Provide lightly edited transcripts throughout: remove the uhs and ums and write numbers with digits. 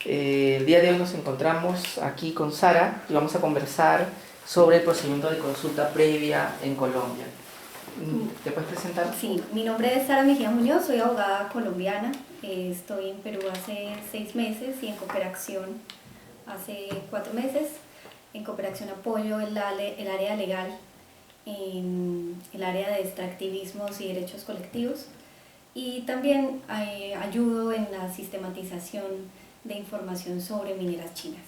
El día de hoy nos encontramos aquí con Sara y vamos a conversar sobre el procedimiento de consulta previa en Colombia. ¿Te puedes presentar? Sí, mi nombre es Sara Mejía Muñoz, soy abogada colombiana, estoy en Perú hace 6 meses y en Cooperación hace 4 meses. En Cooperación apoyo el área legal, en el área de extractivismos y derechos colectivos, y también ayudo en la sistematización de información sobre mineras chinas.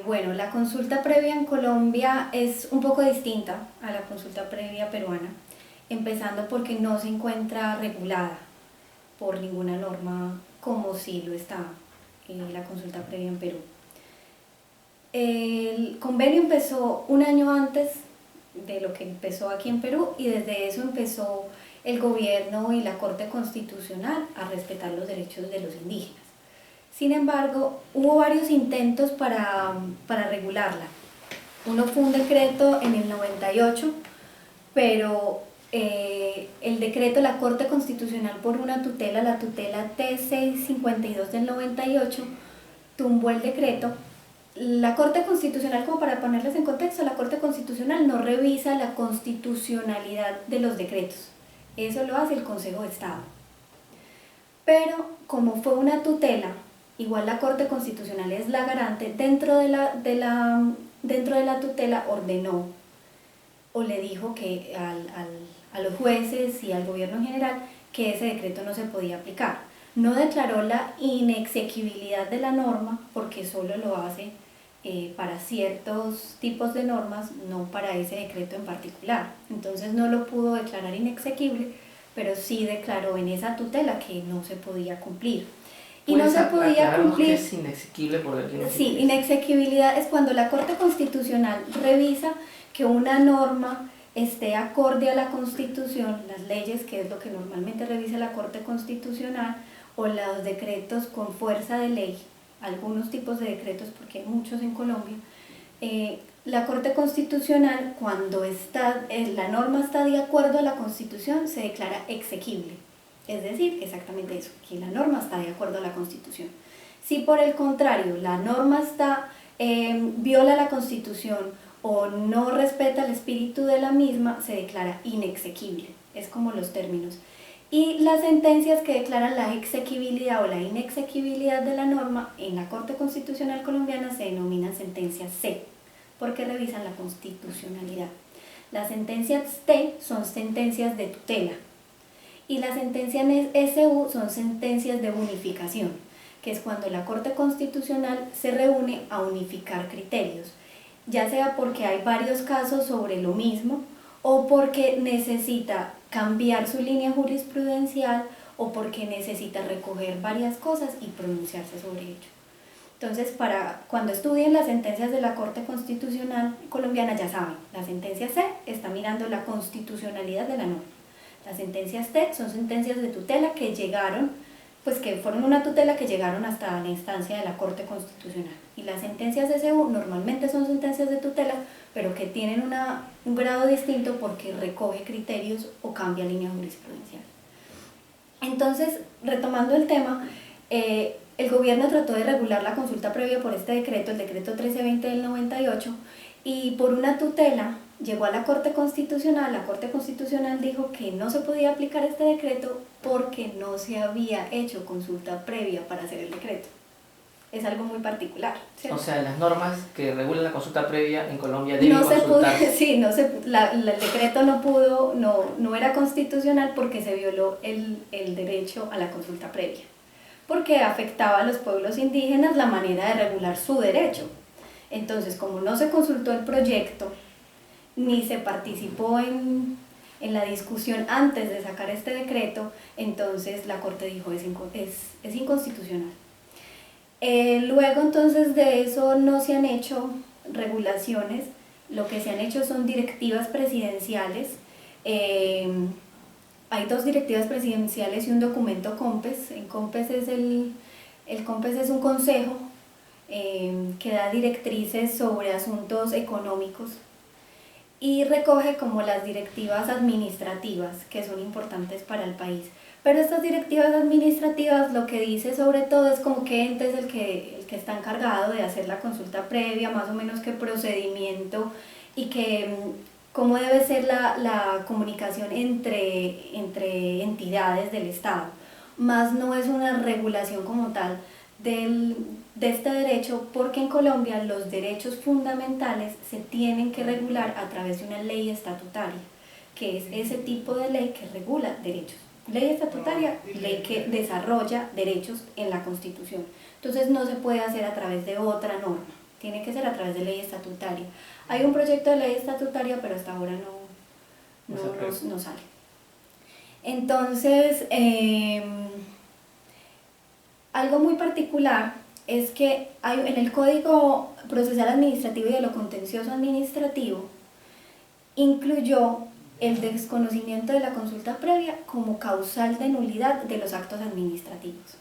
Bueno, la consulta previa en Colombia es un poco distinta a la consulta previa peruana, empezando porque no se encuentra regulada por ninguna norma como sí lo está la consulta previa en Perú. El convenio empezó un año antes de lo que empezó aquí en Perú, y desde eso empezó el gobierno y la Corte Constitucional a respetar los derechos de los indígenas. Sin embargo, hubo varios intentos para regularla. Uno fue un decreto en el 98, pero el decreto, la Corte Constitucional por una tutela, la tutela T652 del 98, tumbó el decreto. La Corte Constitucional, como para ponerles en contexto, la Corte Constitucional no revisa la constitucionalidad de los decretos. Eso lo hace el Consejo de Estado. Pero como fue una tutela, igual la Corte Constitucional es la garante, dentro de la tutela ordenó o le dijo que a los jueces y al gobierno en general que ese decreto no se podía aplicar. No declaró la inexequibilidad de la norma, porque solo lo hace para ciertos tipos de normas, no para ese decreto en particular. Entonces no lo pudo declarar inexequible, pero sí declaró en esa tutela que no se podía cumplir. Y no se podía cumplir. ¿Qué es inexequible? Sí, inexequibilidad es cuando la Corte Constitucional revisa que una norma esté acorde a la Constitución, las leyes, que es lo que normalmente revisa la Corte Constitucional, o los decretos con fuerza de ley, algunos tipos de decretos, porque hay muchos en Colombia. La Corte Constitucional, cuando la norma está de acuerdo a la Constitución, se declara exequible. Es decir, exactamente eso, que la norma está de acuerdo a la Constitución. Si por el contrario la norma viola la Constitución o no respeta el espíritu de la misma, se declara inexequible. Es como los términos. Y las sentencias que declaran la exequibilidad o la inexequibilidad de la norma en la Corte Constitucional colombiana se denominan sentencias C, porque revisan la constitucionalidad. Las sentencias T son sentencias de tutela, y las sentencias SU son sentencias de unificación, que es cuando la Corte Constitucional se reúne a unificar criterios, ya sea porque hay varios casos sobre lo mismo, o porque necesita cambiar su línea jurisprudencial, o porque necesita recoger varias cosas y pronunciarse sobre ello. Entonces, cuando estudien las sentencias de la Corte Constitucional colombiana, ya saben, la sentencia C está mirando la constitucionalidad de la norma. Las sentencias T son sentencias de tutela que fueron una tutela que llegaron hasta la instancia de la Corte Constitucional. Y las sentencias SU normalmente son sentencias de tutela, pero que tienen un grado distinto porque recoge criterios o cambia línea jurisprudencial. Entonces, retomando el tema, el gobierno trató de regular la consulta previa por este decreto, el decreto 1320 del 98, y por una tutela llegó a la Corte Constitucional dijo que no se podía aplicar este decreto porque no se había hecho consulta previa para hacer el decreto. Es algo muy particular, ¿cierto? O sea, las normas que regulan la consulta previa en Colombia deben consultarse. Sí, el decreto no era constitucional porque se violó el derecho a la consulta previa, porque afectaba a los pueblos indígenas la manera de regular su derecho. Entonces, como no se consultó el proyecto, ni se participó en la discusión antes de sacar este decreto, entonces la Corte dijo es inconstitucional. Luego entonces de eso no se han hecho regulaciones, lo que se han hecho son directivas presidenciales. Hay 2 directivas presidenciales y un documento COMPES. El COMPES es un consejo que da directrices sobre asuntos económicos y recoge como las directivas administrativas que son importantes para el país. Pero estas directivas administrativas lo que dice sobre todo es como qué ente es el que está encargado de hacer la consulta previa, más o menos qué procedimiento y que cómo debe ser la comunicación entre entidades del Estado. Más no es una regulación como tal de este derecho, porque en Colombia los derechos fundamentales se tienen que regular a través de una ley estatutaria, que es ese tipo de ley que regula derechos. Ley estatutaria, ley que desarrolla derechos en la Constitución. Entonces no se puede hacer a través de otra norma, tiene que ser a través de ley estatutaria. Hay un proyecto de ley estatutaria, pero hasta ahora no sale. Entonces, algo muy particular es que en el Código Procesal Administrativo y de lo Contencioso Administrativo incluyó el desconocimiento de la consulta previa como causal de nulidad de los actos administrativos.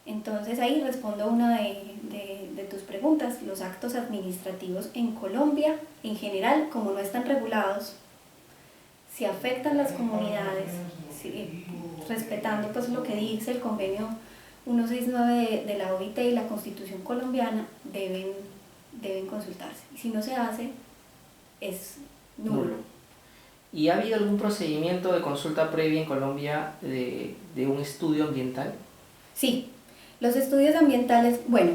Entonces ahí respondo una de tus preguntas. Los actos administrativos en Colombia, en general, como no están regulados, si afectan las comunidades, respetando pues lo que dice el convenio 169 de la OIT y la Constitución colombiana, deben consultarse. Y si no se hace, es nulo. ¿Y ha habido algún procedimiento de consulta previa en Colombia de un estudio ambiental? Sí, los estudios ambientales, bueno,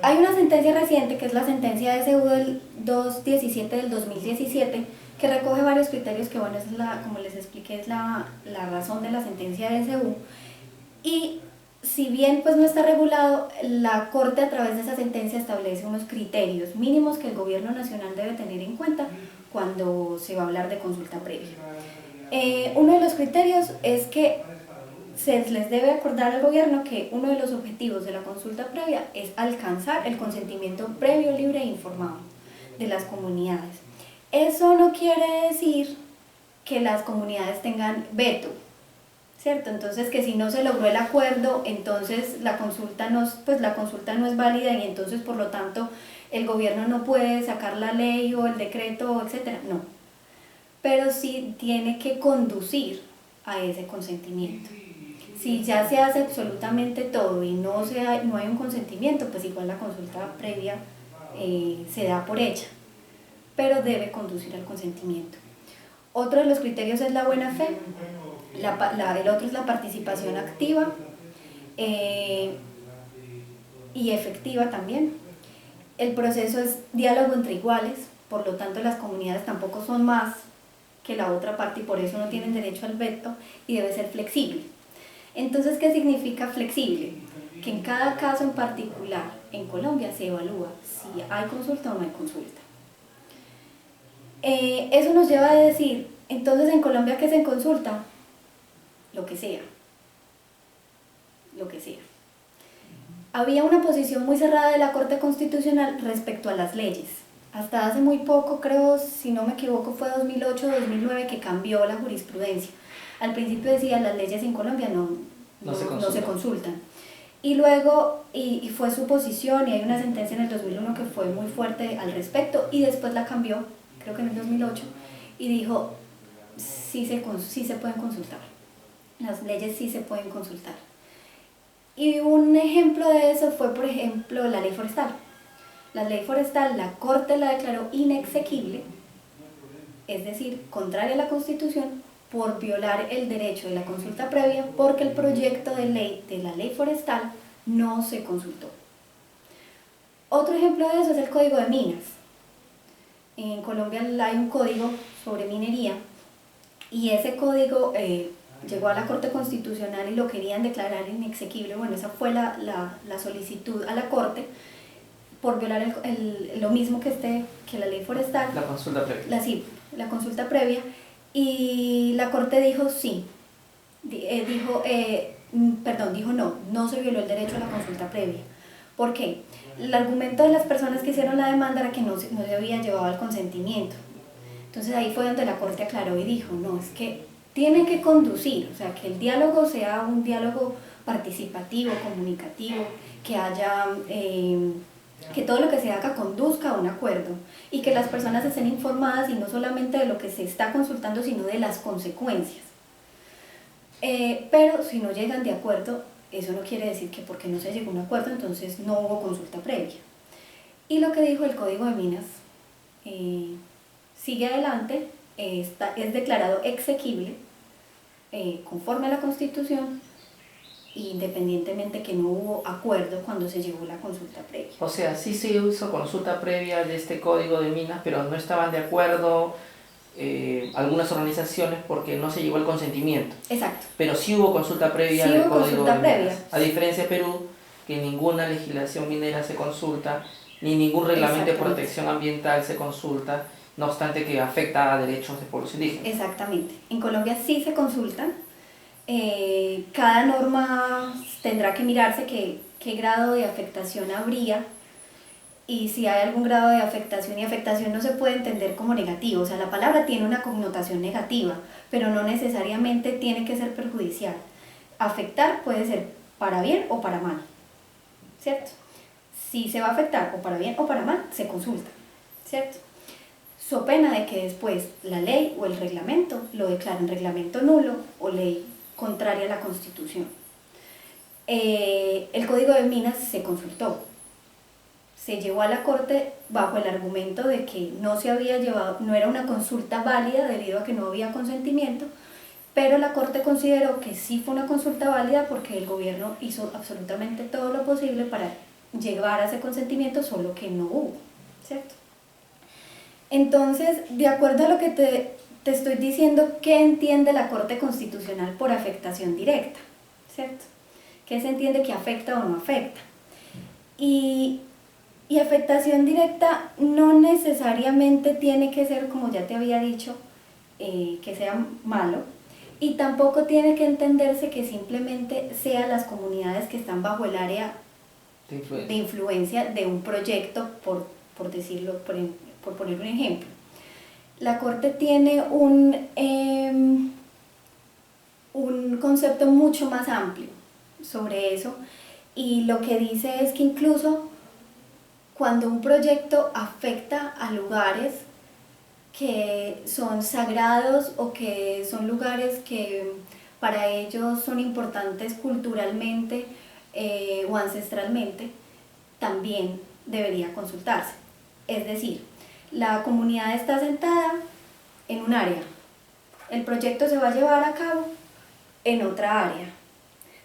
hay una sentencia reciente que es la sentencia de SU del 217 del 2017 que recoge varios criterios que, bueno, como les expliqué, es la razón de la sentencia de SU. Y si bien pues no está regulado, la Corte a través de esa sentencia establece unos criterios mínimos que el gobierno nacional debe tener en cuenta cuando se va a hablar de consulta previa. Uno de los criterios es que se les debe acordar al gobierno que uno de los objetivos de la consulta previa es alcanzar el consentimiento previo, libre e informado de las comunidades. Eso no quiere decir que las comunidades tengan veto, ¿cierto? Entonces que si no se logró el acuerdo, entonces la consulta no es válida y entonces por lo tanto el gobierno no puede sacar la ley o el decreto, etc. No, pero sí tiene que conducir a ese consentimiento. Si ya se hace absolutamente todo y no hay un consentimiento, pues igual la consulta previa se da por hecha, pero debe conducir al consentimiento. Otro de los criterios es la buena fe, el otro es la participación activa y efectiva también. El proceso es diálogo entre iguales, por lo tanto las comunidades tampoco son más que la otra parte y por eso no tienen derecho al veto y debe ser flexible. Entonces, ¿qué significa flexible? Que en cada caso en particular en Colombia se evalúa si hay consulta o no hay consulta. Eso nos lleva a decir, entonces en Colombia, ¿qué se consulta? Lo que sea. Lo que sea. Había una posición muy cerrada de la Corte Constitucional respecto a las leyes. Hasta hace muy poco, creo, si no me equivoco, fue 2008 o 2009 que cambió la jurisprudencia. Al principio decía las leyes en Colombia no se consultan. Y luego, y fue su posición, y hay una sentencia en el 2001 que fue muy fuerte al respecto, y después la cambió, creo que en el 2008, y dijo, sí se pueden consultar. Las leyes sí se pueden consultar. Y un ejemplo de eso fue, por ejemplo, la ley forestal. La ley forestal, la Corte la declaró inexequible, es decir, contraria a la Constitución, por violar el derecho de la consulta previa, porque el proyecto de ley de la ley forestal no se consultó. Otro ejemplo de eso es el Código de Minas. En Colombia hay un código sobre minería y ese código llegó a la Corte Constitucional y lo querían declarar inexequible. Bueno, esa fue la solicitud a la Corte por violar lo mismo que la ley forestal. La consulta previa. La consulta previa. Y la Corte dijo sí, dijo no se violó el derecho a la consulta previa. ¿Por qué? El argumento de las personas que hicieron la demanda era que no se había llevado al consentimiento. Entonces ahí fue donde la Corte aclaró y dijo, no, es que tiene que conducir, o sea, que el diálogo sea un diálogo participativo, comunicativo, que haya... que todo lo que se haga conduzca a un acuerdo y que las personas estén informadas y no solamente de lo que se está consultando, sino de las consecuencias. Pero si no llegan de acuerdo, eso no quiere decir que porque no se llegó a un acuerdo, entonces no hubo consulta previa. Y lo que dijo el Código de Minas sigue adelante, es declarado exequible conforme a la Constitución, independientemente que no hubo acuerdo cuando se llevó la consulta previa. O sea, sí se hizo consulta previa de este Código de Minas, pero no estaban de acuerdo algunas organizaciones porque no se llegó al consentimiento. Exacto. Pero sí hubo consulta previa Sí del hubo Código consulta de previa. Minas. A diferencia de Perú, que ninguna legislación minera se consulta, ni ningún reglamento de protección ambiental se consulta, no obstante que afecta a derechos de pueblos indígenas. Exactamente. En Colombia sí se consultan. Cada norma tendrá que mirarse qué grado de afectación habría, y si hay algún grado de afectación, y afectación no se puede entender como negativo, o sea, la palabra tiene una connotación negativa, pero no necesariamente tiene que ser perjudicial. Afectar puede ser para bien o para mal, ¿cierto? Si se va a afectar o para bien o para mal, se consulta, ¿cierto? So pena de que después la ley o el reglamento lo declaren reglamento nulo o ley contraria a la Constitución. El Código de Minas se consultó, se llevó a la Corte bajo el argumento de que no se había llevado, no era una consulta válida debido a que no había consentimiento, pero la Corte consideró que sí fue una consulta válida porque el gobierno hizo absolutamente todo lo posible para llegar a ese consentimiento, solo que no hubo, ¿cierto? Entonces, de acuerdo a lo que te estoy diciendo, ¿qué entiende la Corte Constitucional por afectación directa? ¿Cierto? ¿Qué se entiende que afecta o no afecta? Y afectación directa no necesariamente tiene que ser, como ya te había dicho, que sea malo, y tampoco tiene que entenderse que simplemente sean las comunidades que están bajo el área de influencia de un proyecto, por decirlo, por poner un ejemplo. La Corte tiene un concepto mucho más amplio sobre eso, y lo que dice es que incluso cuando un proyecto afecta a lugares que son sagrados o que son lugares que para ellos son importantes culturalmente o ancestralmente, también debería consultarse. Es decir, la comunidad está asentada en un área, el proyecto se va a llevar a cabo en otra área,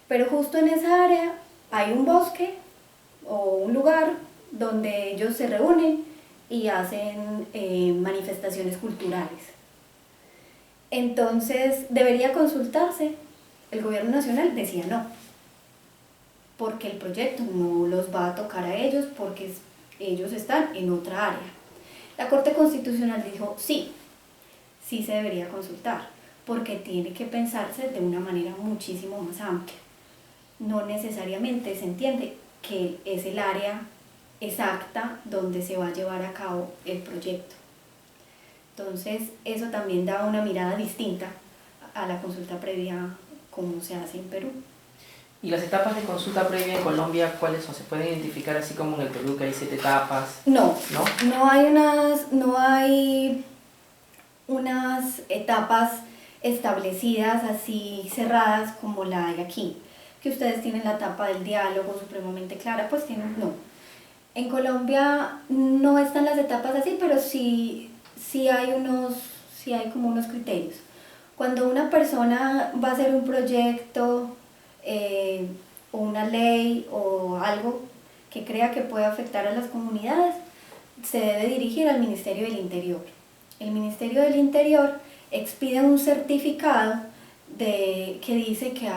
pero justo en esa área hay un bosque o un lugar donde ellos se reúnen y hacen manifestaciones culturales. Entonces, ¿debería consultarse? El gobierno nacional decía no, porque el proyecto no los va a tocar a ellos porque ellos están en otra área. La Corte Constitucional dijo sí, sí se debería consultar, porque tiene que pensarse de una manera muchísimo más amplia. No necesariamente se entiende que es el área exacta donde se va a llevar a cabo el proyecto. Entonces, eso también da una mirada distinta a la consulta previa como se hace en Perú. ¿Y las etapas de consulta previa en Colombia cuáles son? ¿Se pueden identificar así como en el Perú que hay 7 etapas? No hay unas etapas establecidas así cerradas como la hay aquí, que ustedes tienen la etapa del diálogo supremamente clara, pues no. En Colombia no están las etapas así, pero sí hay como unos criterios. Cuando una persona va a hacer un proyecto o una ley o algo que crea que puede afectar a las comunidades, se debe dirigir al Ministerio del Interior. El Ministerio del Interior expide un certificado que dice que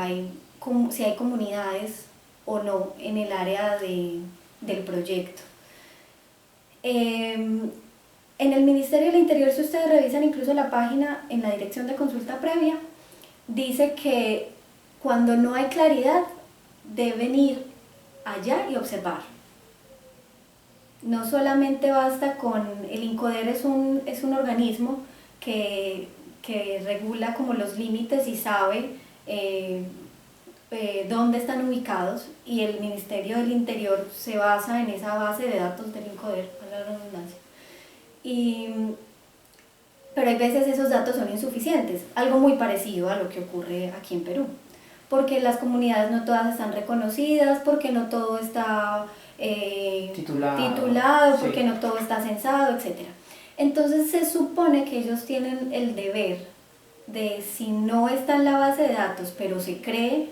si hay comunidades o no en el área del proyecto. En el Ministerio del Interior, si ustedes revisan incluso la página en la dirección de consulta previa, dice que cuando no hay claridad deben ir allá y observar. No solamente basta con, el INCODER es un organismo que regula como los límites y sabe dónde están ubicados, y el Ministerio del Interior se basa en esa base de datos del INCODER, para la redundancia. Y pero hay veces esos datos son insuficientes, algo muy parecido a lo que ocurre aquí en Perú, porque las comunidades no todas están reconocidas, porque no todo está titulado, sí. porque no todo está censado, etc. Entonces se supone que ellos tienen el deber de, si no está en la base de datos, pero se cree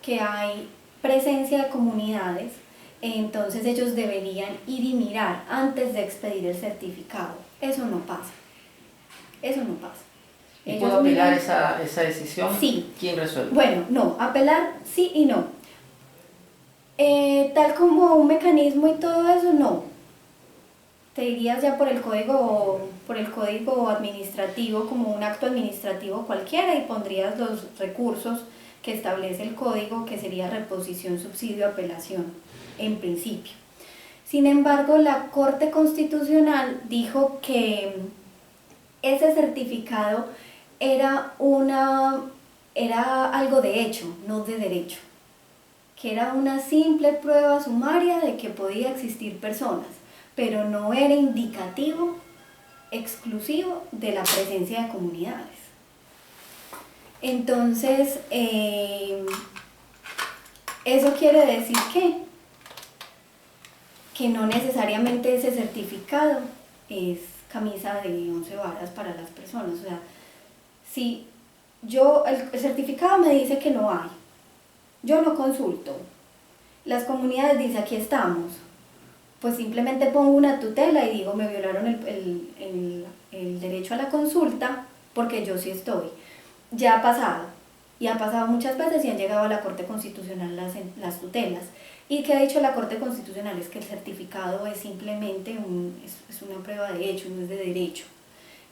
que hay presencia de comunidades, entonces ellos deberían ir y mirar antes de expedir el certificado. Eso no pasa. Eso no pasa. ¿Y puedo apelar esa decisión? Sí. ¿Quién resuelve? Bueno, no, apelar sí y no. Tal como un mecanismo y todo eso, no. Te irías ya por el código administrativo, como un acto administrativo cualquiera, y pondrías los recursos que establece el código, que sería reposición, subsidio, apelación, en principio. Sin embargo, la Corte Constitucional dijo que ese certificado era algo de hecho, no de derecho, que era una simple prueba sumaria de que podía existir personas, pero no era indicativo exclusivo de la presencia de comunidades. Entonces, eso quiere decir que no necesariamente ese certificado es camisa de 11 varas para las personas. O sea, si el certificado me dice que no hay, yo no consulto, las comunidades dicen aquí estamos, pues simplemente pongo una tutela y digo me violaron el derecho a la consulta porque yo sí estoy. Ya ha pasado, y ha pasado muchas veces y han llegado a la Corte Constitucional las tutelas. ¿Y qué ha dicho la Corte Constitucional? Es que el certificado es simplemente es una prueba de hecho, no es de derecho.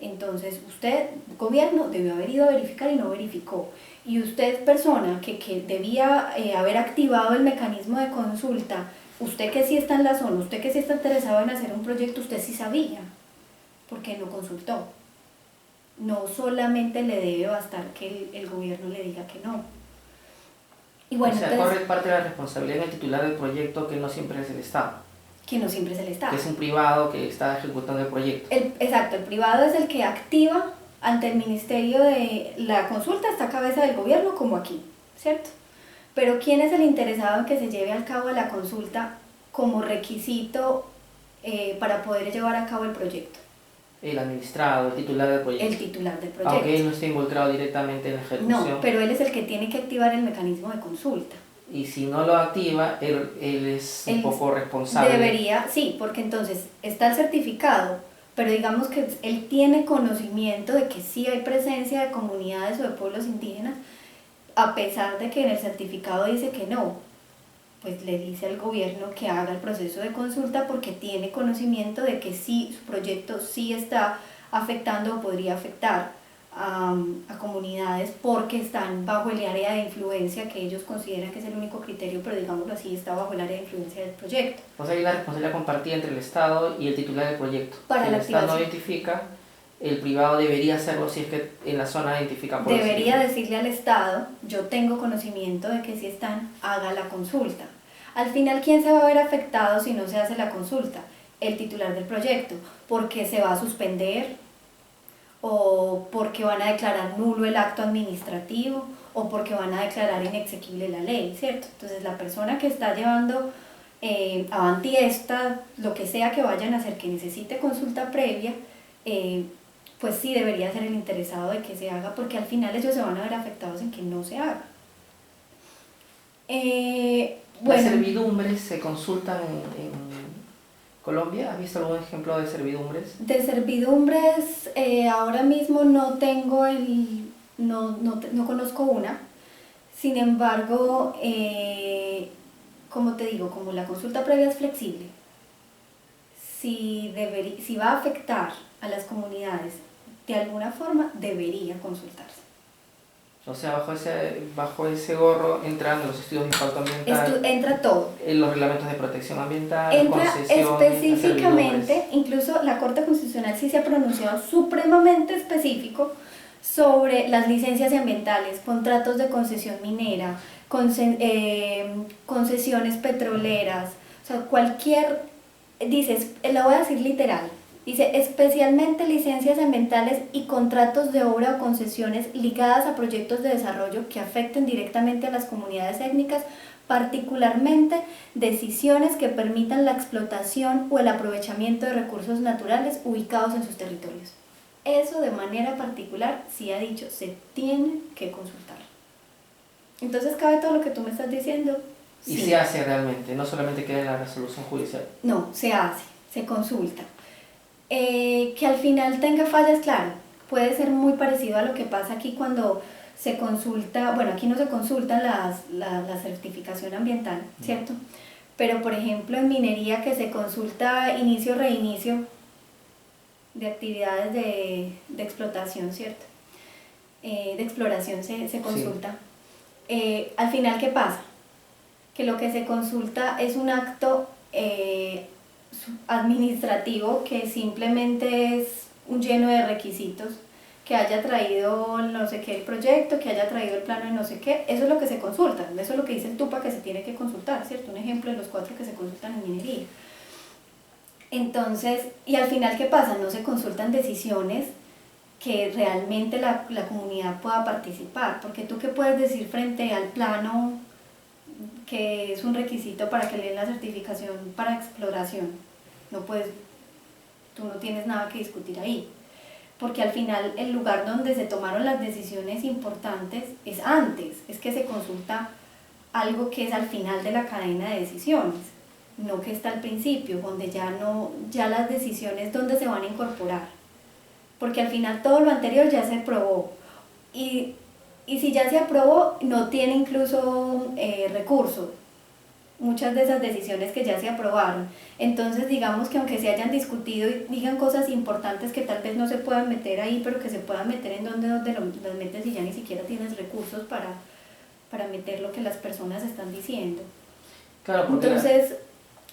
Entonces usted, gobierno, debió haber ido a verificar y no verificó. Y usted, persona que debía haber activado el mecanismo de consulta, usted que sí está en la zona, usted que sí está interesado en hacer un proyecto, usted sí sabía, porque no consultó. No solamente le debe bastar que el gobierno le diga que no. Y bueno, o sea, entonces, corre parte de la responsabilidad en el titular del proyecto, que no siempre es el Estado. Que no siempre es el Estado. Que es un privado que está ejecutando el proyecto. Exacto, el privado es el que activa ante el Ministerio de la consulta, está a cabeza del gobierno como aquí, ¿cierto? Pero ¿quién es el interesado en que se lleve a cabo la consulta como requisito para poder llevar a cabo el proyecto? El administrado, el titular del proyecto. El titular del proyecto. Aunque él no esté involucrado directamente en la ejecución. No, pero él es el que tiene que activar el mecanismo de consulta. Y si no lo activa, él es un poco responsable. Debería, sí, porque entonces está el certificado, pero digamos que él tiene conocimiento de que sí hay presencia de comunidades o de pueblos indígenas, a pesar de que en el certificado dice que no. Pues le dice al gobierno que haga el proceso de consulta porque tiene conocimiento de que sí, su proyecto sí está afectando o podría afectar a comunidades porque están bajo el área de influencia que ellos consideran que es el único criterio, pero digámoslo así, está bajo el área de influencia del proyecto. O sea, hay una responsabilidad compartida entre el Estado y el titular del proyecto. Para si la el Estado no activación. identifica, el privado debería hacerlo si es que en la zona identifica por Debería decirle al Estado, yo tengo conocimiento de que si están, haga la consulta. Al final, ¿quién se va a ver afectado si no se hace la consulta? El titular del proyecto, porque se va a suspender, o porque van a declarar nulo el acto administrativo, o porque van a declarar inexequible la ley, ¿cierto? Entonces la persona que está llevando avanti esta, lo que sea que vayan a hacer que necesite consulta previa, pues sí debería ser el interesado de que se haga, porque al final ellos se van a ver afectados en que no se haga. Las servidumbres se consultan en Colombia. ¿Has visto algún ejemplo de servidumbres? De servidumbres, ahora mismo no tengo no conozco una. Sin embargo, como te digo, como la consulta previa es flexible, si va a afectar a las comunidades de alguna forma, debería consultarse. O sea, bajo ese gorro entran los estudios de impacto ambiental. Entra todo. Los reglamentos de protección ambiental, Entra concesiones, específicamente, incluso la Corte Constitucional sí se ha pronunciado supremamente específico sobre las licencias ambientales, contratos de concesión minera, concesiones petroleras, o sea, dices, lo voy a decir literal, Dice, especialmente licencias ambientales y contratos de obra o concesiones ligadas a proyectos de desarrollo que afecten directamente a las comunidades étnicas, particularmente decisiones que permitan la explotación o el aprovechamiento de recursos naturales ubicados en sus territorios. Eso de manera particular, sí ha dicho, se tiene que consultar. Entonces, ¿cabe todo lo que tú me estás diciendo? Y Sí. se hace realmente, no solamente queda en la resolución judicial. No, se hace, se consulta. Que al final tenga fallas, claro, puede ser muy parecido a lo que pasa aquí cuando se consulta, bueno, aquí no se consulta la certificación ambiental, ¿cierto? Pero por ejemplo en minería que se consulta inicio-reinicio de actividades de explotación, ¿cierto? De exploración se consulta. Sí. Al final, ¿qué pasa? Que lo que se consulta es un acto administrativo que simplemente es un lleno de requisitos, que haya traído no sé qué el proyecto, que haya traído el plano de no sé qué, eso es lo que se consulta, eso es lo que dice el TUPA que se tiene que consultar, ¿cierto? Un ejemplo de los 4 que se consultan en minería. Entonces, y al final, ¿qué pasa? No se consultan decisiones que realmente la comunidad pueda participar, porque tú qué puedes decir frente al plano que es un requisito para que le den la certificación para exploración. No puedes, tú no tienes nada que discutir ahí, porque al final el lugar donde se tomaron las decisiones importantes es antes, es que se consulta algo que es al final de la cadena de decisiones, no que está al principio, donde ya las decisiones donde se van a incorporar, porque al final todo lo anterior ya se aprobó, y si ya se aprobó, no tiene incluso recursos, muchas de esas decisiones que ya se aprobaron. Entonces, digamos que aunque se hayan discutido y digan cosas importantes que tal vez no se puedan meter ahí, pero que se puedan meter en donde las metes y ya ni siquiera tienes recursos para meter lo que las personas están diciendo. Claro, entonces,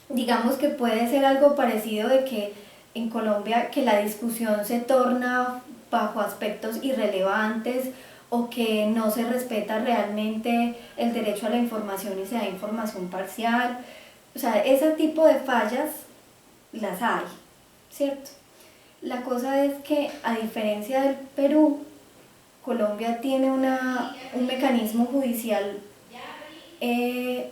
digamos que puede ser algo parecido de que en Colombia que la discusión se torna bajo aspectos irrelevantes, o que no se respeta realmente el derecho a la información y se da información parcial. O sea, ese tipo de fallas las hay, ¿cierto? La cosa es que, a diferencia del Perú, Colombia tiene un mecanismo judicial que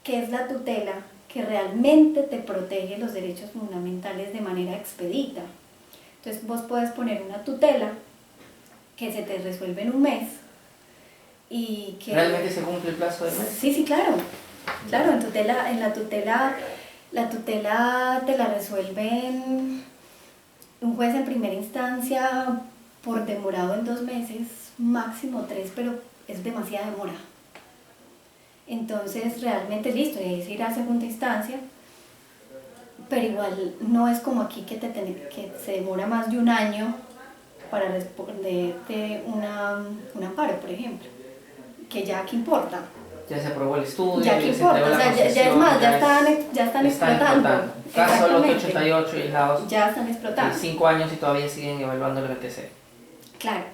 es la tutela, que realmente te protege los derechos fundamentales de manera expedita. Entonces vos podés poner una tutela que se te resuelve en un mes y que... ¿Realmente se cumple el plazo del mes? Sí, claro. Claro, en la tutela te la resuelven un juez en primera instancia por demorado en 2 meses, máximo 3, pero es demasiada demora. Entonces realmente listo, es ir a segunda instancia, pero igual no es como aquí que se demora más de un año para responderte un amparo, por ejemplo, que ya que importa. Ya se aprobó el estudio, ya que importa, o sea, ya es más, ya están explotando. Caso Lote 88 y Laos. Ya están explotando. 5 años y todavía siguen evaluando el BTC. Claro.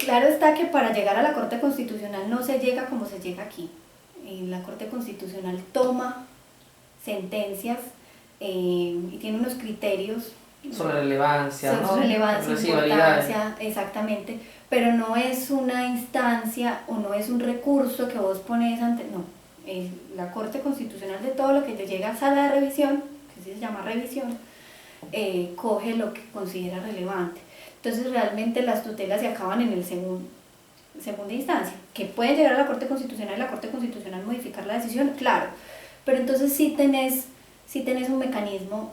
Claro está que para llegar a la Corte Constitucional no se llega como se llega aquí. La Corte Constitucional toma sentencias y tiene unos criterios sobre relevancia, ¿no? Relevancia, importancia, exactamente, pero no es una instancia o no es un recurso que vos pones ante, no, la Corte Constitucional de todo lo que te llega a sala de revisión, que así se llama revisión, coge lo que considera relevante. Entonces realmente las tutelas se acaban en el segunda instancia, que pueden llegar a la Corte Constitucional y la Corte Constitucional modificar la decisión, claro, pero entonces sí tenés un mecanismo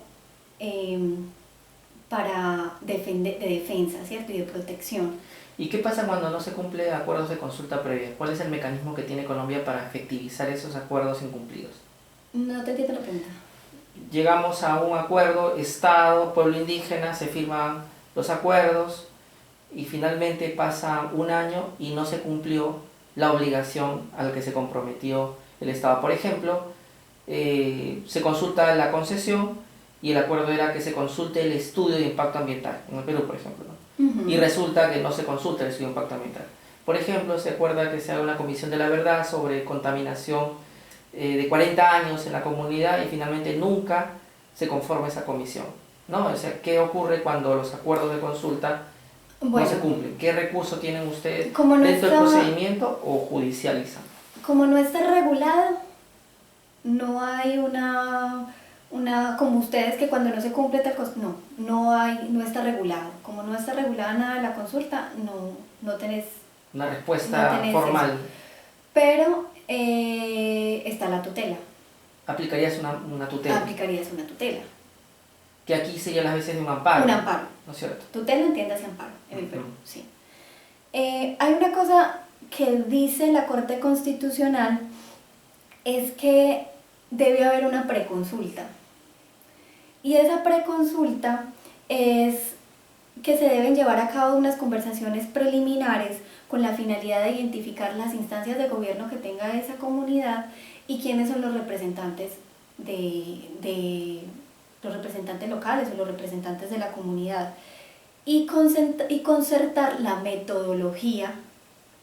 de defensa, ¿cierto? Y de protección. ¿Y qué pasa cuando no se cumple acuerdos de consulta previa? ¿Cuál es el mecanismo que tiene Colombia para efectivizar esos acuerdos incumplidos? No te entiendo la pregunta. Llegamos a un acuerdo, Estado, pueblo indígena, se firman los acuerdos y finalmente pasa un año y no se cumplió la obligación a la que se comprometió el Estado. Por ejemplo, se consulta la concesión y el acuerdo era que se consulte el estudio de impacto ambiental, en el Perú, por ejemplo, ¿no? Y resulta que no se consulta el estudio de impacto ambiental. Por ejemplo, se acuerda que se haga una comisión de la verdad sobre contaminación de 40 años en la comunidad y finalmente nunca se conforma esa comisión, ¿no? O sea, ¿qué ocurre cuando los acuerdos de consulta no se cumplen? ¿Qué recurso tienen ustedes dentro del procedimiento o judicializan? Como no está regulado, no hay una como ustedes que cuando no se cumple tal cosa, no está regulado. Como no está regulada nada de la consulta, no tenés una respuesta formal. Eso. Pero está la tutela. ¿Aplicarías una tutela? Aplicarías una tutela. Que aquí sería las veces de un amparo. Un amparo. ¿No es cierto? Tutela entiéndase amparo en el Perú, sí. Hay una cosa que dice la Corte Constitucional, es que debe haber una preconsulta. Y esa preconsulta es que se deben llevar a cabo unas conversaciones preliminares con la finalidad de identificar las instancias de gobierno que tenga esa comunidad y quiénes son los representantes los representantes locales o los representantes de la comunidad y concertar la metodología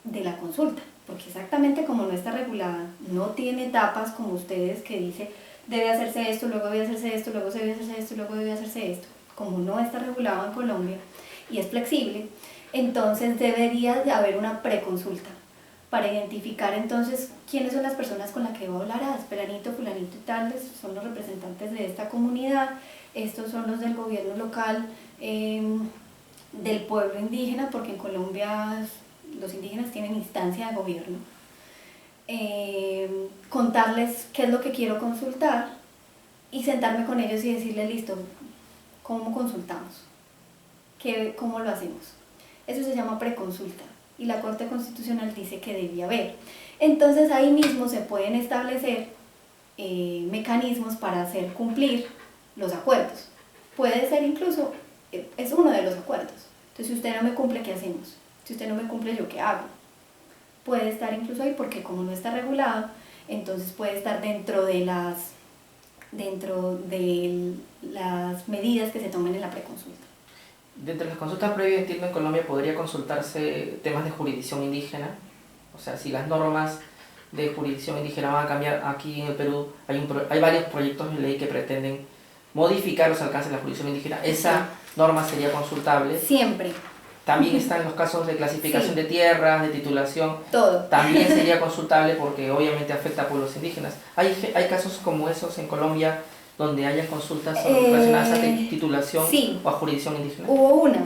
de la consulta, porque exactamente como no está regulada, no tiene etapas como ustedes que dice debe hacerse esto, luego debe hacerse esto, luego debe hacerse esto, luego debe hacerse esto. Como no está regulado en Colombia y es flexible, entonces debería de haber una preconsulta para identificar entonces quiénes son las personas con las que va a hablar. Pelanito, fulanito y tales son los representantes de esta comunidad, estos son los del gobierno local, del pueblo indígena, porque en Colombia los indígenas tienen instancia de gobierno. Contarles qué es lo que quiero consultar y sentarme con ellos y decirles, listo, ¿cómo consultamos? ¿Cómo lo hacemos? Eso se llama preconsulta y la Corte Constitucional dice que debe haber. Entonces ahí mismo se pueden establecer mecanismos para hacer cumplir los acuerdos. Puede ser incluso, es uno de los acuerdos. Entonces si usted no me cumple, ¿qué hacemos? Si usted no me cumple, ¿yo qué hago? Puede estar incluso ahí porque como no está regulado, entonces puede estar dentro de las medidas que se tomen en la preconsulta. Dentro de las consultas previas, entiendo, en Colombia podría consultarse temas de jurisdicción indígena. O sea, si las normas de jurisdicción indígena van a cambiar, aquí en el Perú hay varios proyectos de ley que pretenden modificar los alcances de la jurisdicción indígena. Esa norma sería consultable. Siempre. También están los casos de clasificación de tierras, de titulación. Todo. También sería consultable porque obviamente afecta a pueblos indígenas. ¿Hay casos como esos en Colombia donde haya consultas relacionadas a titulación o a jurisdicción indígena? Hubo una,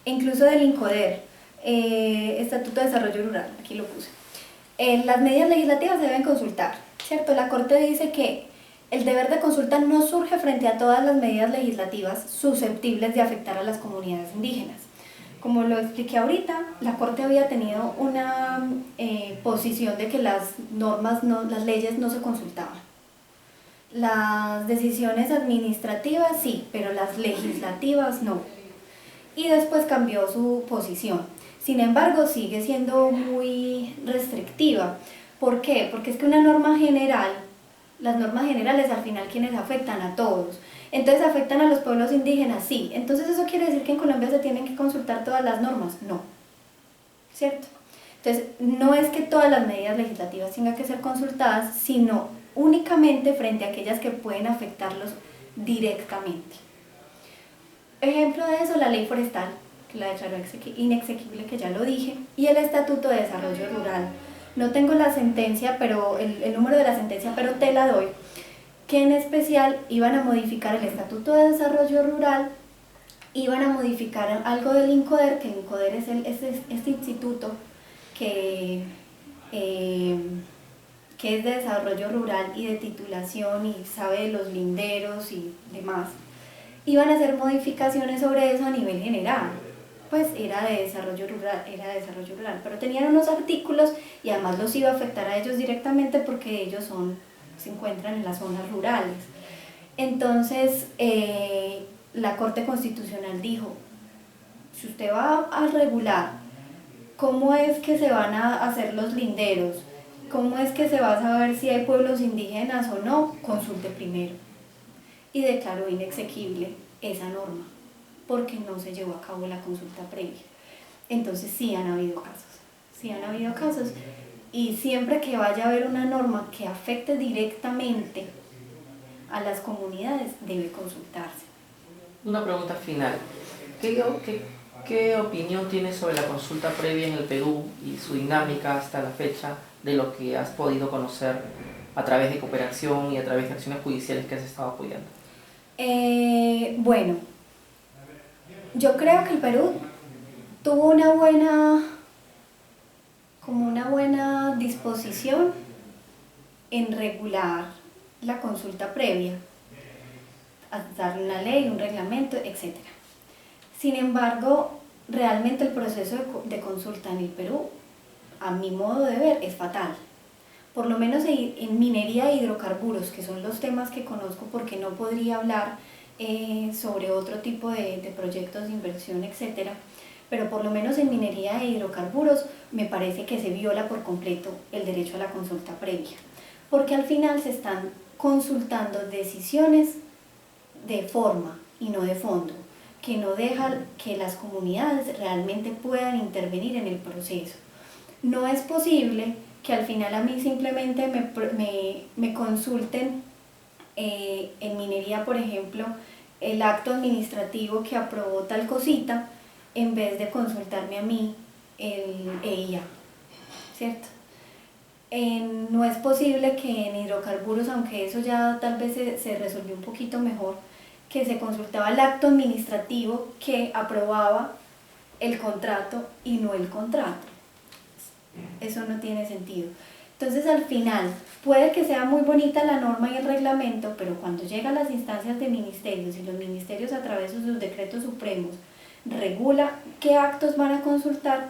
incluso del INCODER, Estatuto de Desarrollo Rural, aquí lo puse. Las medidas legislativas se deben consultar, ¿cierto? La Corte dice que el deber de consulta no surge frente a todas las medidas legislativas susceptibles de afectar a las comunidades indígenas. Como lo expliqué ahorita, la Corte había tenido una posición de que las leyes no se consultaban. Las decisiones administrativas sí, pero las legislativas no. Y después cambió su posición. Sin embargo, sigue siendo muy restrictiva. ¿Por qué? Porque es que una norma general, las normas generales al final quienes afectan a todos. Entonces, ¿afectan a los pueblos indígenas? Sí. Entonces, ¿eso quiere decir que en Colombia se tienen que consultar todas las normas? No. ¿Cierto? Entonces, no es que todas las medidas legislativas tengan que ser consultadas, sino únicamente frente a aquellas que pueden afectarlos directamente. Ejemplo de eso, la ley forestal, que la declaró inexequible, que ya lo dije, y el Estatuto de Desarrollo Rural. No tengo la sentencia, pero el número de la sentencia, pero te la doy, que en especial iban a modificar el Estatuto de Desarrollo Rural, iban a modificar algo del INCODER, que el INCODER es este instituto que es de desarrollo rural y de titulación y sabe de los linderos y demás. Iban a hacer modificaciones sobre eso a nivel general, pues era de desarrollo rural, pero tenían unos artículos y además los iba a afectar a ellos directamente porque ellos se encuentran en las zonas rurales. Entonces la Corte Constitucional dijo, si usted va a regular cómo es que se van a hacer los linderos, cómo es que se va a saber si hay pueblos indígenas o no, consulte primero. Y declaró inexequible esa norma, porque no se llevó a cabo la consulta previa. Entonces sí han habido casos, y siempre que vaya a haber una norma que afecte directamente a las comunidades debe consultarse. Una pregunta final. ¿Qué opinión tienes sobre la consulta previa en el Perú y su dinámica hasta la fecha de lo que has podido conocer a través de cooperación y a través de acciones judiciales que has estado apoyando? Bueno, yo creo que el Perú tuvo una buena disposición en regular la consulta previa, a darle una ley, un reglamento, etc. Sin embargo, realmente el proceso de consulta en el Perú, a mi modo de ver, es fatal. Por lo menos en minería e hidrocarburos, que son los temas que conozco porque no podría hablar sobre otro tipo de proyectos de inversión, etc. Pero por lo menos en minería e hidrocarburos me parece que se viola por completo el derecho a la consulta previa, porque al final se están consultando decisiones de forma y no de fondo, que no dejan que las comunidades realmente puedan intervenir en el proceso. No es posible que al final a mí simplemente me consulten en minería, por ejemplo, el acto administrativo que aprobó tal cosita, en vez de consultarme a mí el EIA, ¿cierto? No es posible que en hidrocarburos, aunque eso ya tal vez se resolvió un poquito mejor, que se consultaba el acto administrativo que aprobaba el contrato y no el contrato. Eso no tiene sentido. Entonces al final puede que sea muy bonita la norma y el reglamento, pero cuando llega a las instancias de ministerios y los ministerios a través de sus decretos supremos regula qué actos van a consultar,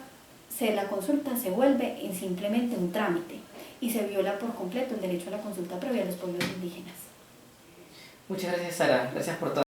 la consulta se vuelve en simplemente un trámite y se viola por completo el derecho a la consulta previa a los pueblos indígenas. Muchas gracias, Sara. Gracias por todo.